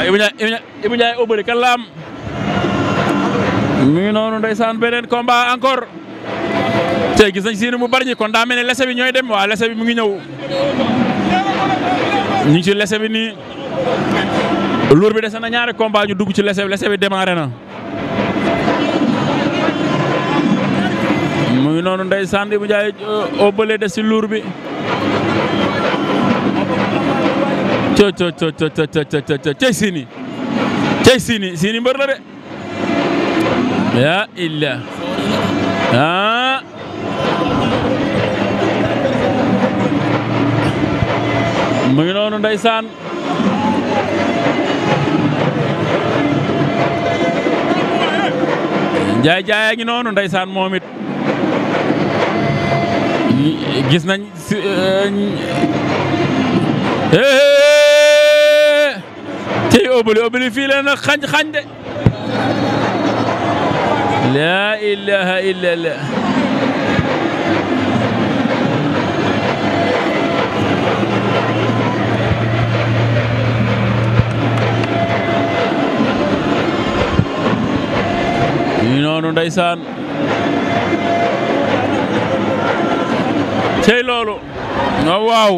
Ibou Ndiaye Eubeuli kan la am mi ngi noonu ndeysaan beneen combat encore tey gis nañ Siny mu bari ñi kon daa mel ne lese bi ñooy dem waa lese bi mu ngi ñëw ñu ngi ci lese bi nii luur bi dese na ñaari combat ñu dugg ci lese bi démarré na mu ngi noonu ndeysaan Ibou Ndiaye Eubeuli des ci luur bi cey Siny mbër la de ya illa mu ngi noonu ndeysaan Ndiaye ngi noonu ndeysaan moom it gis nañ tey Eubeuli fii leen xañ de la ilaha illallah ñu noonu ndeysaan cey loolu waaw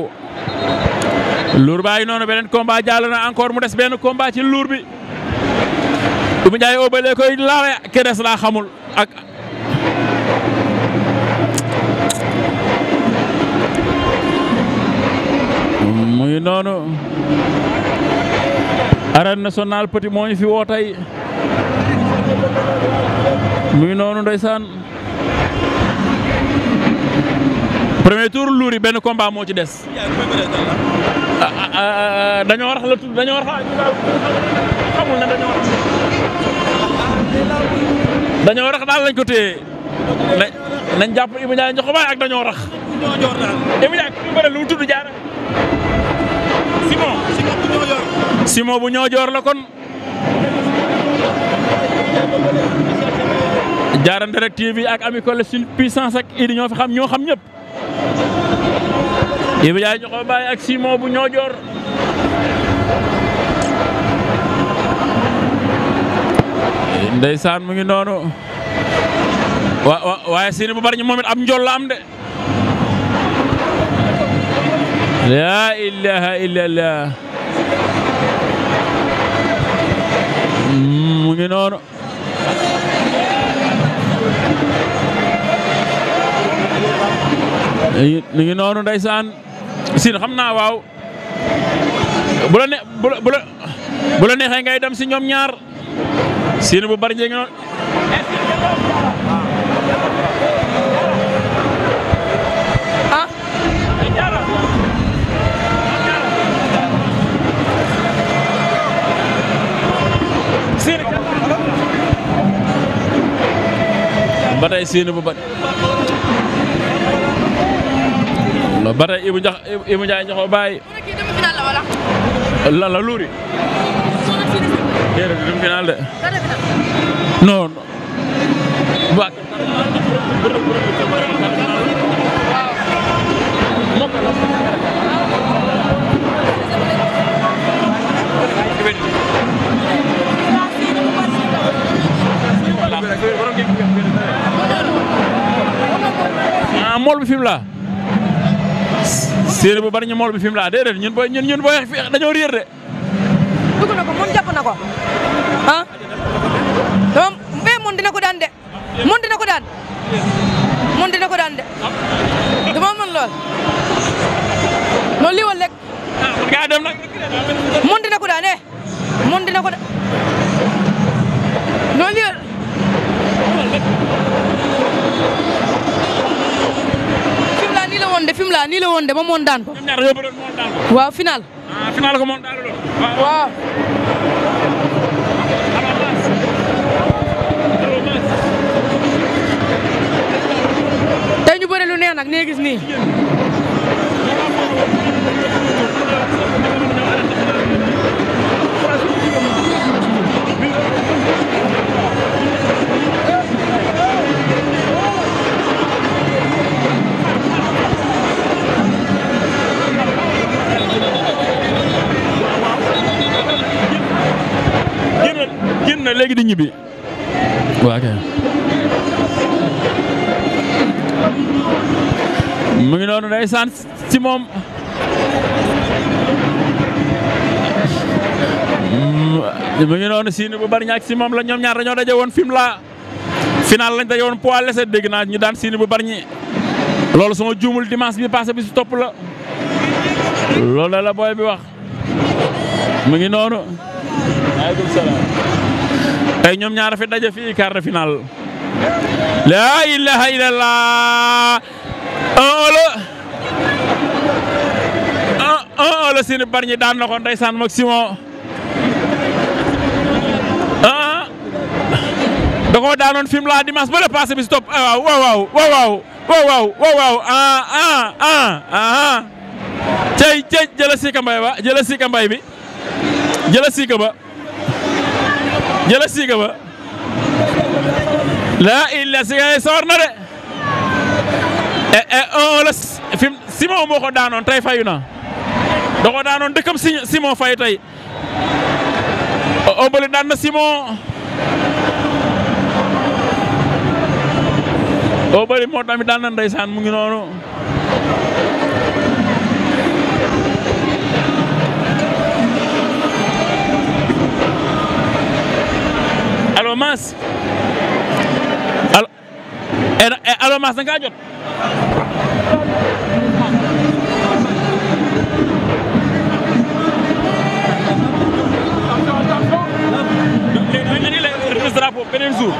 luur baa ngi noonu beneen combat jàll na encore mu des benn combat ci luur bi Ibou Ndiaye Eubeuli koy laale ke des laa xamul ak mu ngi noonu arène nationale petit moo ñu fi woo tey mu ngi noonu ndeysaan premier tour luur yi benn combat moo ci des dañoo rax la tudd dañoo rax xamul na dañoo rax daal lañ ko téye nañ jàpp Ibou Ndiaye ñoxo baay ak dañoo rax Ibou Ndiaye ku bëre lu mu tudd jaara Simon bu ñoo joor la kon Jaara Direct TV ak Ami Collé suñu puissance ak Idi ñoo fi xam ñoo xam ñëpp Ibou Ndiaye ñoxo baay ak Simon bu ñoo joor ndeysaan mu ngi noonu waaye Siny bu bari ñu moom it am njool la am de la ilaha illallah mu ngi noonu mu ngi noonu ndeysaan Siny xam naa waaw bu la neexee ngay dem si ñoom ñaar Siny bu bari njëg noonu Siny ba tey Siny bu bari ba tey Ibou Ndiaye ñoxo baay la luuri déedéet du final de non mool bi fi mu la Siny bu bari ñu mool bi fi mu la déedéet ñun booy dañoo réer de dugg na ko mun jàpp na ko ah donc mais mun dina ko daan de mun dina ko daan de dama mën lool noonu lii woon rek gaa dem nag mun dina ko daan mun dina ko daan noonu lii fi mu la nii la woon de ba moon daan ko waaw final final ko moon daan waaw tey ñu bëre lu neex nag nee gis nii ñibbi waa kay mu ngi noonu ndeysaan si moom mu ngi noonu Siny bu bari ñaak si moom la ñoom ñaar dañoo daje woon film la final lañ daje woon poids léger dégg naa ñu daan Siny bu bari ñi loolu sama juumul dimanche bi passé bi su topp la loolu la booy bi wax mu ngi noonu waaleykum salaam tey ñoom ñaar fi daje fii quart de finale la ilaha illallah la Siny bari ñi daan na ko ndeysaan moog Simon da koo daanoon film la dimanche ba le passé bi stop waaw cey jëla siika mbay ba jëla siika mbay bi jëla siika ba la illa siika sawar na de la film Simon moo ko daanoon tey fayu na da ko daanoon dëkkam Simon fay tey Eubeuli daan na Simon Eubeuli moo tamit daan na ndeysaan mu ngi noonu allo Mass allo Mass da nga jot léegi drapeau beneen jour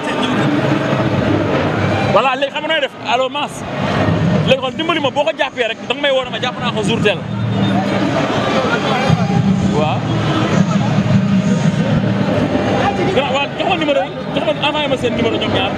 voilà léegi xam nga nooy def allo Mass léegi kon dimbali ma boo ko jàppee rek danga may woo ma jàpp naa ko jour tel waaw. waaw jox ma numéro yi jox ma envoyé ma seen numéro ñoom ñaar.